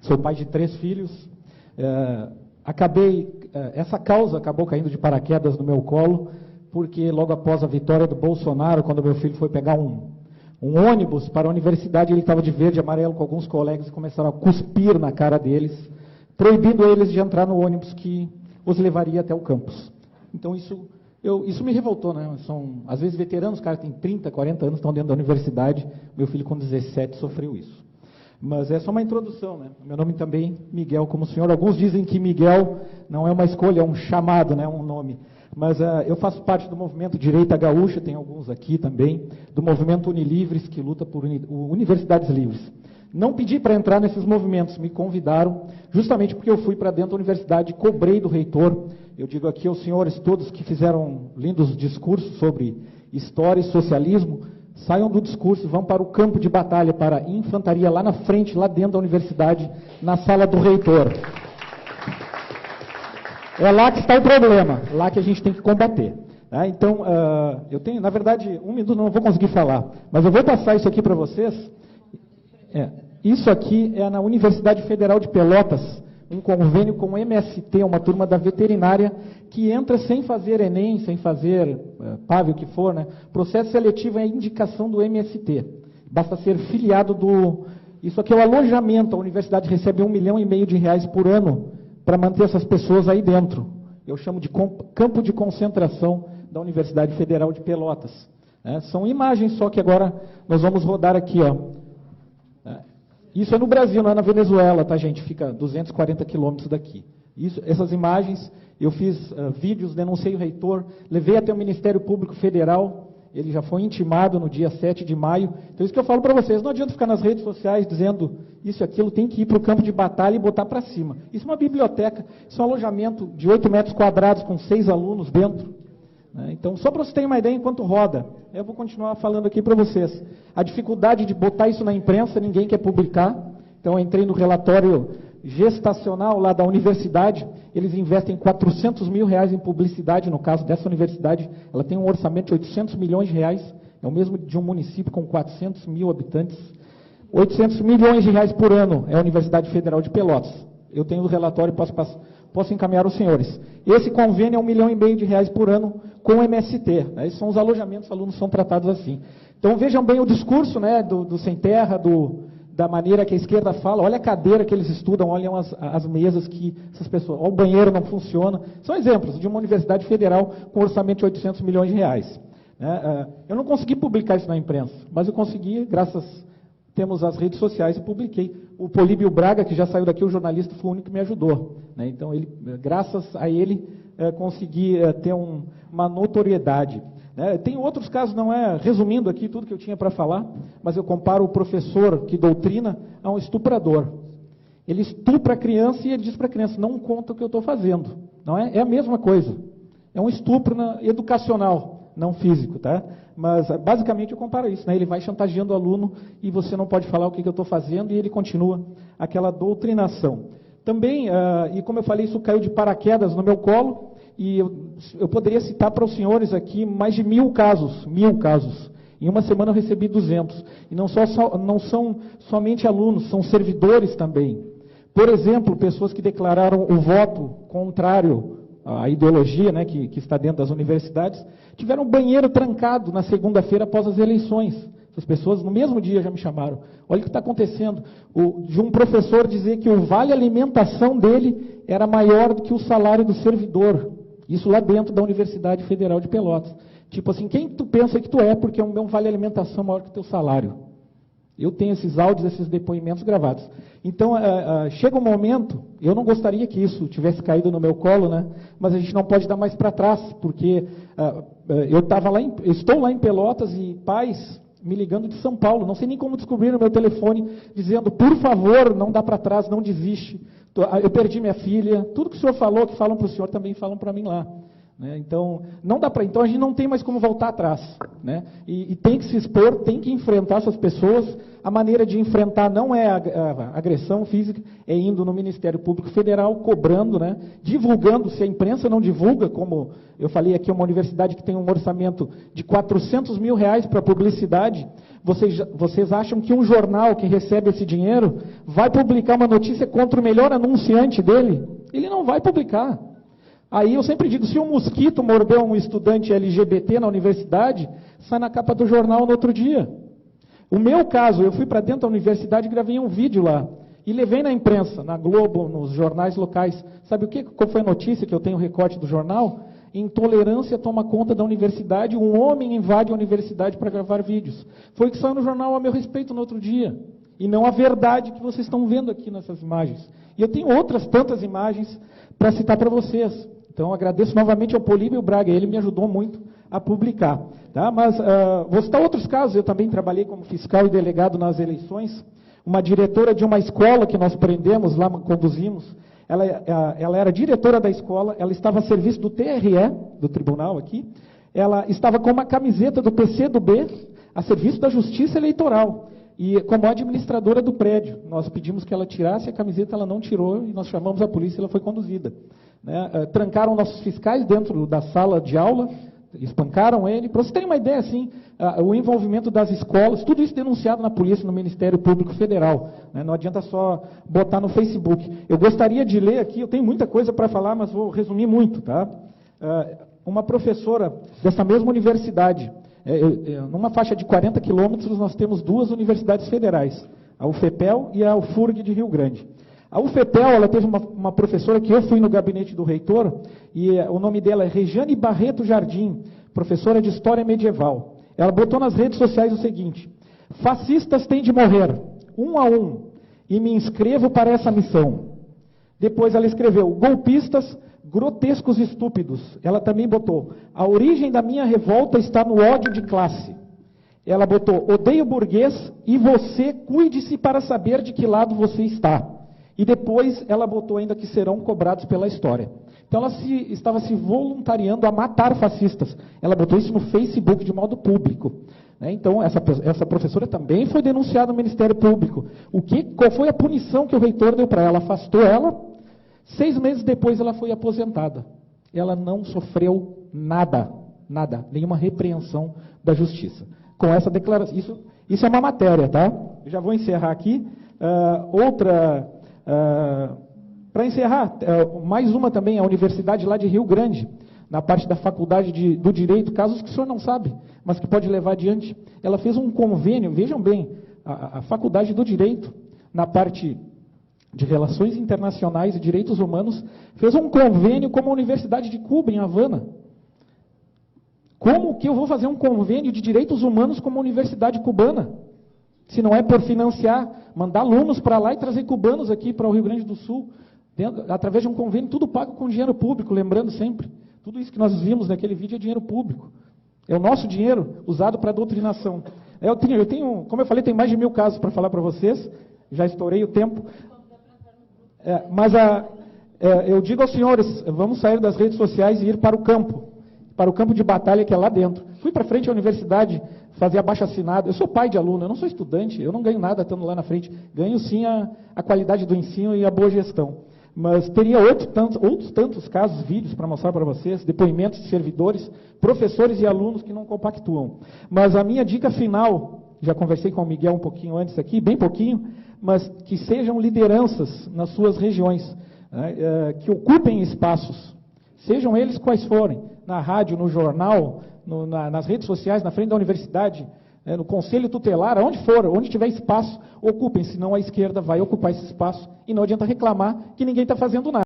sou pai de 3 filhos. Essa causa acabou caindo de paraquedas no meu colo, porque logo após a vitória do Bolsonaro, quando meu filho foi pegar um ônibus para a universidade, ele estava de verde e amarelo com alguns colegas e começaram a cuspir na cara deles, proibindo eles de entrar no ônibus que os levaria até o campus. Então isso me revoltou, né? Às vezes veteranos, os caras têm 30, 40 anos, estão dentro da universidade, meu filho com 17 sofreu isso. Mas é só uma introdução, né? Meu nome também, Miguel, como o senhor. Alguns dizem que Miguel não é uma escolha, é um chamado, né? Um nome. Mas eu faço parte do movimento Direita Gaúcha, tem alguns aqui também, do movimento Unilivres, que luta por universidades livres. Não pedi para entrar nesses movimentos, me convidaram, justamente porque eu fui para dentro da universidade, cobrei do reitor. Eu digo aqui aos senhores todos que fizeram lindos discursos sobre história e socialismo, saiam do discurso, vão para o campo de batalha, para a infantaria, lá na frente, lá dentro da universidade, na sala do reitor. É lá que está o problema, lá que a gente tem que combater. Tá? Então, eu tenho, na verdade, 1 minuto não vou conseguir falar, mas eu vou passar isso aqui para vocês. Isso aqui é na Universidade Federal de Pelotas, um convênio com o MST, uma turma da veterinária, que entra sem fazer Enem, sem fazer PAV, o que for, né? Processo seletivo é a indicação do MST. Basta ser filiado do... Isso aqui é o alojamento, a universidade recebe R$1,5 milhão por ano para manter essas pessoas aí dentro. Eu chamo de campo de concentração da Universidade Federal de Pelotas. São imagens, só que agora nós vamos rodar aqui, ó. Isso é no Brasil, não é na Venezuela, tá, gente? Fica 240 quilômetros daqui. Essas imagens, eu fiz vídeos, denunciei o reitor, levei até o Ministério Público Federal, ele já foi intimado no dia 7 de maio. Então, isso que eu falo para vocês, não adianta ficar nas redes sociais dizendo isso e aquilo, tem que ir para o campo de batalha e botar para cima. Isso é uma biblioteca, isso é um alojamento de 8 metros quadrados com 6 alunos dentro. Então, só para vocês terem uma ideia, enquanto roda, eu vou continuar falando aqui para vocês. A dificuldade de botar isso na imprensa, ninguém quer publicar. Então, eu entrei no relatório gestacional lá da universidade, eles investem R$400 mil em publicidade, no caso dessa universidade, ela tem um orçamento de R$800 milhões, é o mesmo de um município com 400 mil habitantes. R$800 milhões por ano é a Universidade Federal de Pelotas. Eu tenho o relatório, posso encaminhar aos senhores. Esse convênio é R$1,5 milhão por ano com o MST. Né? Esses são os alojamentos, os alunos são tratados assim. Então vejam bem o discurso, né, do sem terra, da maneira que a esquerda fala. Olha a cadeira que eles estudam, olham as mesas que essas pessoas... Olha, o banheiro não funciona. São exemplos de uma universidade federal com orçamento de R$800 milhões. Né? Eu não consegui publicar isso na imprensa, mas eu consegui, temos as redes sociais e publiquei. O Políbio Braga, que já saiu daqui, o jornalista, foi o único que me ajudou. Né? Então, graças a ele, consegui ter uma notoriedade. Né? Tem outros casos, não é, resumindo aqui tudo que eu tinha para falar, mas eu comparo o professor que doutrina a um estuprador. Ele estupra a criança e ele diz para a criança, não conta o que eu estou fazendo. Não é? É a mesma coisa. É um estupro educacional, não físico, tá? Mas, basicamente, eu comparo isso, né? Ele vai chantageando o aluno e você não pode falar o que eu estou fazendo e ele continua aquela doutrinação. Também, e como eu falei, isso caiu de paraquedas no meu colo e eu poderia citar para os senhores aqui mais de 1.000 casos, 1.000 casos. Em uma semana eu recebi 200. E não são somente alunos, são servidores também. Por exemplo, pessoas que declararam o voto contrário à ideologia, né, que está dentro das universidades, tiveram um banheiro trancado na segunda-feira após as eleições. Essas pessoas, no mesmo dia, já me chamaram. Olha o que está acontecendo. De um professor dizer que o vale alimentação dele era maior do que o salário do servidor. Isso lá dentro da Universidade Federal de Pelotas. Tipo assim, quem tu pensa que tu é, porque é um vale alimentação maior que o teu salário. Eu tenho esses áudios, esses depoimentos gravados. Então, chega um momento, eu não gostaria que isso tivesse caído no meu colo, né? Mas a gente não pode dar mais para trás, porque estou lá em Pelotas e pais me ligando de São Paulo, não sei nem como descobrir no meu telefone, dizendo, por favor, não dá para trás, não desiste. Eu perdi minha filha, tudo que o senhor falou, que falam para o senhor, também falam para mim lá. né? Então, não dá para. Então a gente não tem mais como voltar atrás, né? E tem que se expor, tem que enfrentar essas pessoas. A maneira de enfrentar não é a agressão física, é indo no Ministério Público Federal, cobrando, né? Divulgando. Se a imprensa não divulga, como eu falei aqui, uma universidade que tem um orçamento de R$400 mil para publicidade, vocês acham que um jornal que recebe esse dinheiro vai publicar uma notícia contra o melhor anunciante dele? Ele não vai publicar. Aí eu sempre digo, se um mosquito mordeu um estudante LGBT na universidade, sai na capa do jornal no outro dia. O meu caso, eu fui para dentro da universidade e gravei um vídeo lá. E levei na imprensa, na Globo, nos jornais locais. Sabe qual foi a notícia que eu tenho recorte do jornal? Intolerância toma conta da universidade, um homem invade a universidade para gravar vídeos. Foi o que saiu no jornal a meu respeito no outro dia. E não a verdade que vocês estão vendo aqui nessas imagens. E eu tenho outras tantas imagens para citar para vocês. Então, agradeço novamente ao Políbio Braga, ele me ajudou muito a publicar. Tá? Mas vou citar outros casos, eu também trabalhei como fiscal e delegado nas eleições. Uma diretora de uma escola que nós prendemos, lá conduzimos, ela era diretora da escola, ela estava a serviço do TRE, do tribunal aqui, ela estava com uma camiseta do PCdoB, a serviço da Justiça Eleitoral, e como administradora do prédio. Nós pedimos que ela tirasse a camiseta, ela não tirou, e nós chamamos a polícia e ela foi conduzida. Né? Trancaram nossos fiscais dentro da sala de aula, espancaram ele. Para você ter uma ideia, assim, o envolvimento das escolas, tudo isso denunciado na polícia, no Ministério Público Federal. Né? Não adianta só botar no Facebook. Eu gostaria de ler aqui, eu tenho muita coisa para falar, mas vou resumir muito. Tá? Uma professora dessa mesma universidade, numa faixa de 40 quilômetros, nós temos duas universidades federais, a UFPEL e a UFURG de Rio Grande. A UFPEL, ela teve uma professora que eu fui no gabinete do reitor, e o nome dela é Regiane Barreto Jardim, professora de História Medieval. Ela botou nas redes sociais o seguinte: fascistas têm de morrer, um a um, e me inscrevo para essa missão. Depois ela escreveu, golpistas, grotescos e estúpidos. Ela também botou, a origem da minha revolta está no ódio de classe. Ela botou, odeio burguês e você cuide-se para saber de que lado você está. E depois ela botou ainda que serão cobrados pela história. Então ela estava se voluntariando a matar fascistas. Ela botou isso no Facebook de modo público. Né? Então essa professora também foi denunciada no Ministério Público. Qual foi a punição que o reitor deu para ela? Afastou ela. 6 meses depois ela foi aposentada. Ela não sofreu nada, nenhuma repreensão da justiça. Com essa declaração, isso é uma matéria, tá? Eu já vou encerrar aqui. Para encerrar, mais uma também, a Universidade lá de Rio Grande, na parte da Faculdade do Direito, casos que o senhor não sabe, mas que pode levar adiante. Ela fez um convênio, vejam bem, a Faculdade do Direito, na parte de Relações Internacionais e Direitos Humanos, fez um convênio com a Universidade de Cuba, em Havana. Como que eu vou fazer um convênio de Direitos Humanos com uma universidade cubana? Se não é por financiar, mandar alunos para lá e trazer cubanos aqui para o Rio Grande do Sul, através de um convênio, tudo pago com dinheiro público, lembrando sempre. Tudo isso que nós vimos naquele vídeo é dinheiro público. É o nosso dinheiro usado para doutrinação. Eu tenho, como eu falei, tem mais de 1000 casos para falar para vocês, já estourei o tempo. Eu digo aos senhores, vamos sair das redes sociais e ir para o campo de batalha que é lá dentro. Fui para frente à universidade fazer abaixo-assinado. Eu sou pai de aluno, eu não sou estudante, eu não ganho nada estando lá na frente. Ganho sim a qualidade do ensino e a boa gestão. Mas teria outros tantos casos, vídeos para mostrar para vocês, depoimentos de servidores, professores e alunos que não compactuam. Mas a minha dica final, já conversei com o Miguel um pouquinho antes aqui, bem pouquinho, mas que sejam lideranças nas suas regiões, né, que ocupem espaços, sejam eles quais forem, na rádio, no jornal, nas redes sociais, na frente da universidade, no conselho tutelar, aonde for, onde tiver espaço, ocupem, senão a esquerda vai ocupar esse espaço e não adianta reclamar que ninguém está fazendo nada.